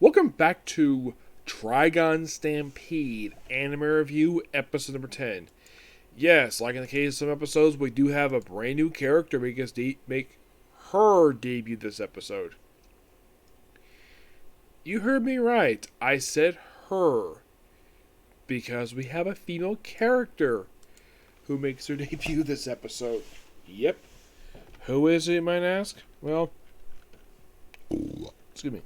Welcome back to Trigun Stampede Anime Review, episode number 10. Yes, like in the case of some episodes, we do have a brand new character make her debut this episode. You heard me right. I said her. Because we have a female character who makes her debut this episode. Yep. Who is it, you might ask? Well, excuse me.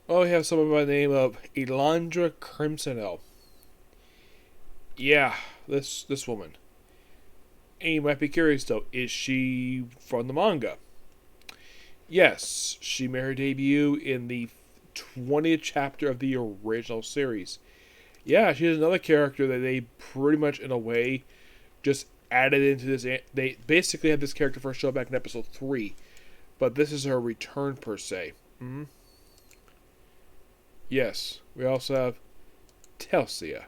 Oh, we have someone by the name of Elandra Crimsonell. Yeah, this woman. And you might be curious though, is she from the manga? Yes, she made her debut in the 20th chapter of the original series. Yeah, she's another character that they pretty much, in a way, just added into this. They basically had this character first show back in episode 3, but this is her return per se. Mm-hmm. Yes, we also have Telsia.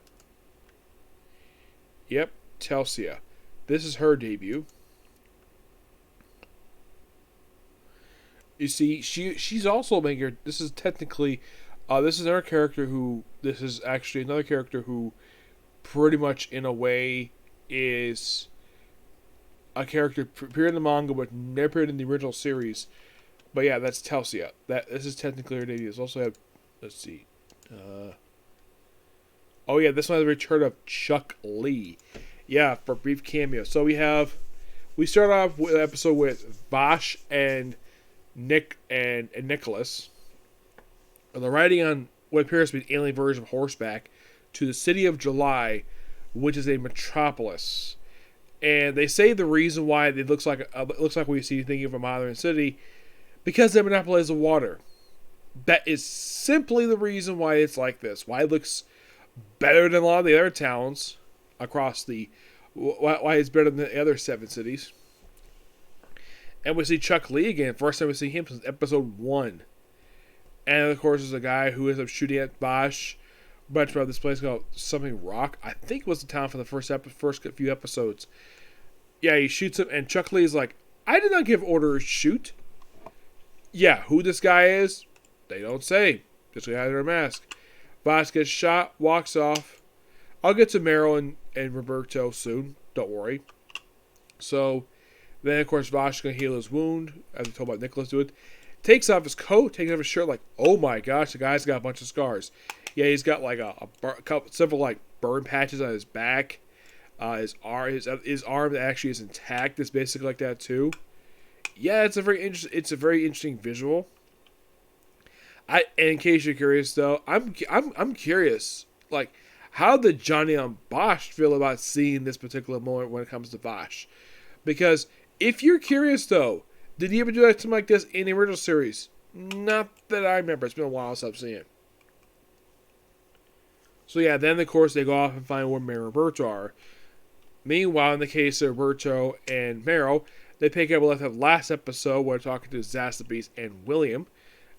Yep, Telsia. This is her debut. You see, she's also making her. This is technically, this is another character who. This is actually another character who, pretty much in a way, is a character appeared in the manga but never appeared in the original series. But yeah, that's Telsia. This is technically her debut. It's also have. Let's see. Oh yeah, this one has the return of Chuck Lee. Yeah, for a brief cameo. So we start off with an episode with Vash and Nick and Nicholas. And they're riding on what appears to be an alien version of horseback to the city of July, which is a metropolis. And they say the reason why it looks like we see thinking of a modern city, because they monopolize the water. That is simply the reason why it's like this. Why it looks better than a lot of the other towns across the. Why it's better than the other 7 cities. And we see Chuck Lee again. First time we see him since episode 1. And of course, there's a guy who ends up shooting at Bosch. Much about this place called something Rock. I think it was the town for the first few episodes. Yeah, he shoots him, and Chuck Lee is like, "I did not give orders to shoot." Yeah, who this guy is, they don't say. Just a guy under a mask. Bosch gets shot, walks off. I'll get to Meryl and Roberto soon. Don't worry. So, then of course Vosh is going to heal his wound, as we told about Nicholas do it. Takes off his coat, takes off his shirt, like, oh my gosh, the guy's got a bunch of scars. Yeah, he's got like several like burn patches on his back. His arm that actually is intact is basically like that too. Yeah, it's a very interesting visual. And in case you're curious though, I'm curious, like, how did Johnny and Bosch feel about seeing this particular moment when it comes to Bosch? Because if you're curious though, did he ever do something like this in the original series? Not that I remember. It's been a while since I've seen it. So yeah, then of course they go off and find where Mary and Roberto are. Meanwhile, in the case of Roberto and Meryl, they pick up left at last episode where they're talking to Zastabeast and William.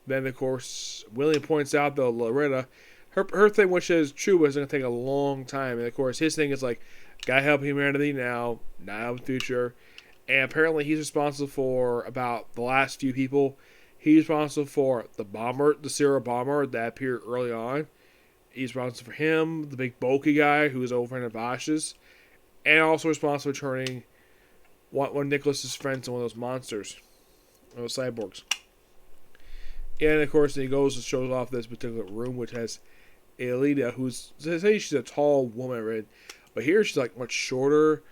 Then of course William points out that Loretta, her thing, which is true, is going to take a long time. And of course his thing is like, gotta help humanity now, not in the future. And apparently he's responsible for about the last few people. He's responsible for the bomber, the serial bomber that appeared early on. He's responsible for him, the big bulky guy who is over in Avash's. And also responsible for turning one of Nicholas's friends into one of those monsters. One of those cyborgs. And of course he goes and shows off this particular room, which has Alita, who's, they say she's a tall woman, right? But here she's like much shorter.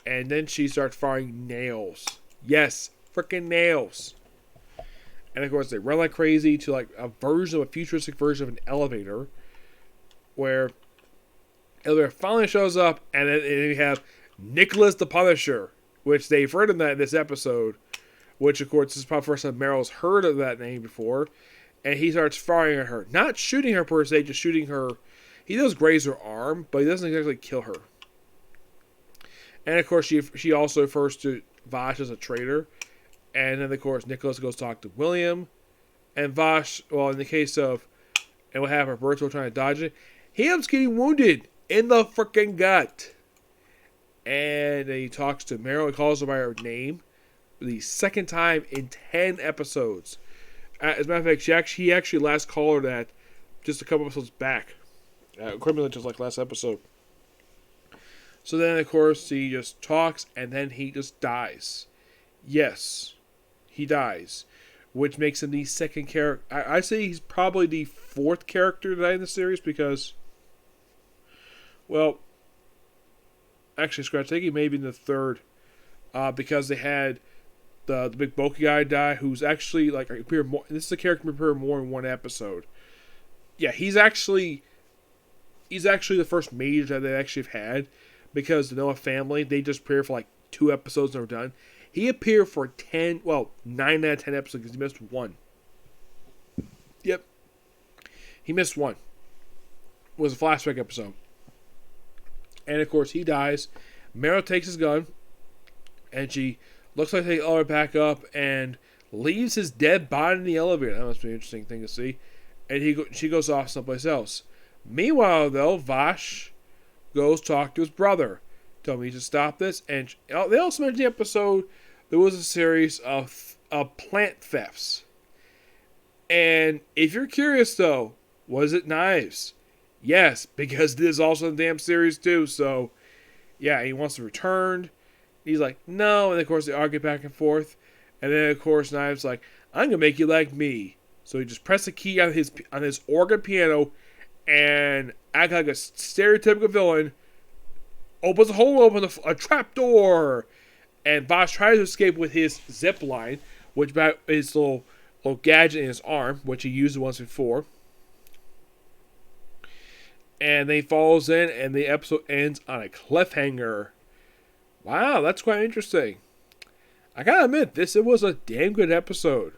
And then she starts firing nails. Yes, freaking nails. And of course they run like crazy to like a futuristic version of an elevator. Where elevator finally shows up, and then you have Nicholas the Punisher, which they've heard of that in this episode. Which of course is probably the first time Meryl's heard of that name before. And he starts firing at her. Not shooting her per se, just shooting her. He does graze her arm, but he doesn't exactly kill her. And of course, she also refers to Vosh as a traitor. And then, of course, Nicholas goes talk to William. And Vosh, well, in the case of, and we'll have Roberto trying to dodge it, he ends up getting wounded in the freaking gut. And then he talks to Meryl and calls her by her name the second time in 10 episodes. As a matter of fact, he actually last called her that just a couple episodes back. Equivalent to like last episode. So then, of course, he just talks and then he just dies. Yes, he dies. Which makes him the second character. I say he's probably the fourth character to die in the series because, well, actually, scratch. I think he may be in the third because they had the big bulky guy die, who's actually like appeared more. This is a character who appeared more in one episode. Yeah, he's actually the first major that they actually have had because the Noah family they just appeared for like 2 episodes and were done. He appeared for 9 out of 10 episodes because he missed one. Yep, he missed one. It was a flashback episode, and of course he dies. Meryl takes his gun, and she looks like they all are back up and leaves his dead body in the elevator. That must be an interesting thing to see. And she goes off someplace else. Meanwhile, though, Vash goes talk to his brother. Tell me to stop this. And they also mentioned the episode there was a series of plant thefts. And if you're curious, though, was it knives? Yes, because this is also in the damn series, too. So, yeah, he wants to return. He's like, no. And, of course, they argue back and forth. And then, of course, Knives like, I'm going to make you like me. So he just presses a key on his organ piano and act like a stereotypical villain. Opens a hole, opens a trap door. And Bosch tries to escape with his zip line, which about his little gadget in his arm, which he used once before. And then he falls in, and the episode ends on a cliffhanger. Wow, that's quite interesting. I gotta admit, it was a damn good episode.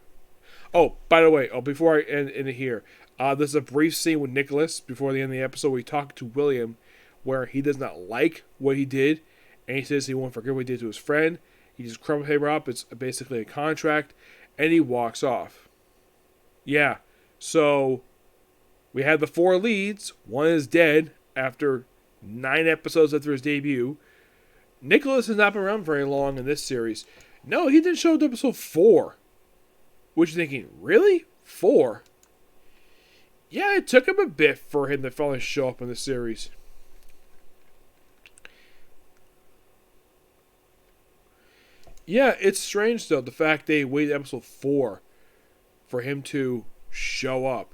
Oh, by the way, before I end it here, there's a brief scene with Nicholas before the end of the episode where he talked to William, where he does not like what he did, and he says he won't forget what he did to his friend. He just crumbles paper up. It's basically a contract, and he walks off. Yeah, so we had the 4 leads. One is dead after 9 episodes after his debut. Nicholas has not been around very long in this series. No, he didn't show up to episode 4. Which you're thinking, really? 4? Yeah, it took him a bit for him to finally show up in the series. Yeah, it's strange, though, the fact they waited episode 4 for him to show up.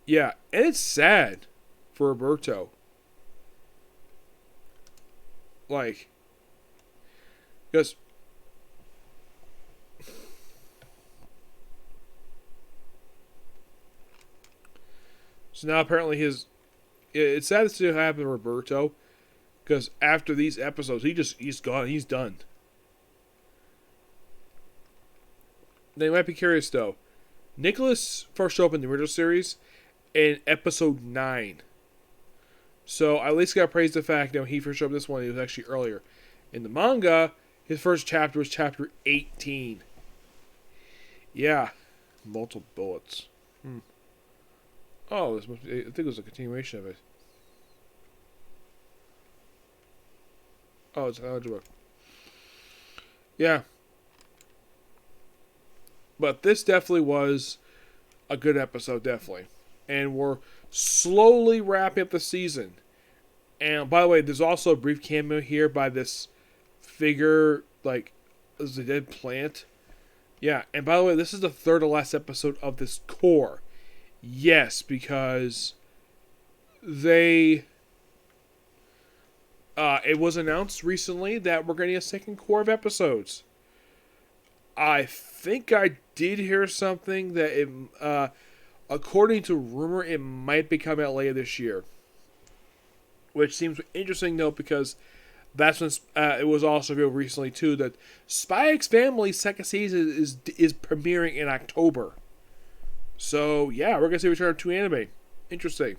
Yeah, and it's sad for Roberto. Like, because so now apparently it's sad to see what happened to Roberto, because after these episodes he's gone, he's done. They might be curious though. Nicholas first showed up in the original series in episode 9. So I at least got to praise the fact that when he first showed up in this one, he was actually earlier. In the manga, his first chapter was chapter 18. Yeah. Multiple bullets. Oh, I think it was a continuation of it. Oh, it's an algebra. Yeah. But this definitely was a good episode, definitely. And we're slowly wrapping up the season. And by the way, there's also a brief cameo here by this figure, like, this is a dead plant. Yeah, and by the way, this is the third to last episode of this core. Yes, because it was announced recently that we're getting a second core of episodes. I think I did hear something that according to rumor, it might be coming out later this year. Which seems interesting, though, because that's when it was also revealed recently, too, that Spy X Family's second season is premiering in October. So, yeah, we're going to see a return to anime. Interesting.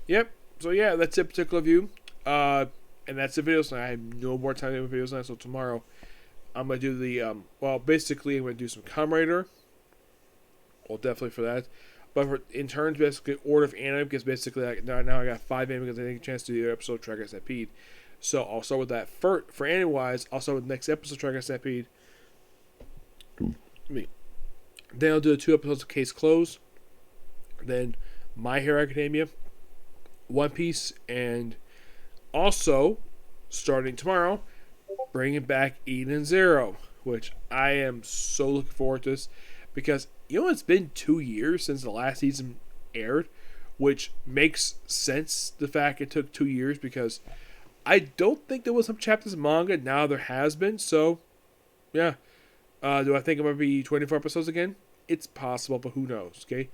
Yep. So, yeah, that's it, particular view. And that's the video. So I have no more time to do videos now, so tomorrow I'm going to do the, basically I'm going to do some Kamen Rider. Well, definitely for that. But in terms, basically, order of anime, because basically now I got 5 anime because I didn't get a chance to do the episode Trigun Stampede. So I'll start with that. For anime-wise, I'll start with the next episode of Trigun Stampede. Then I'll do the 2 episodes of Case Closed. Then My Hero Academia, One Piece, and also, starting tomorrow, bringing back Eden Zero, which I am so looking forward to this. Because, it's been 2 years since the last season aired, which makes sense, the fact it took 2 years, because I don't think there was some chapters of manga. Now there has been, so yeah. Do I think it might be 24 episodes again? It's possible, but who knows, okay?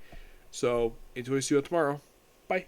So, enjoy, see you tomorrow. Bye.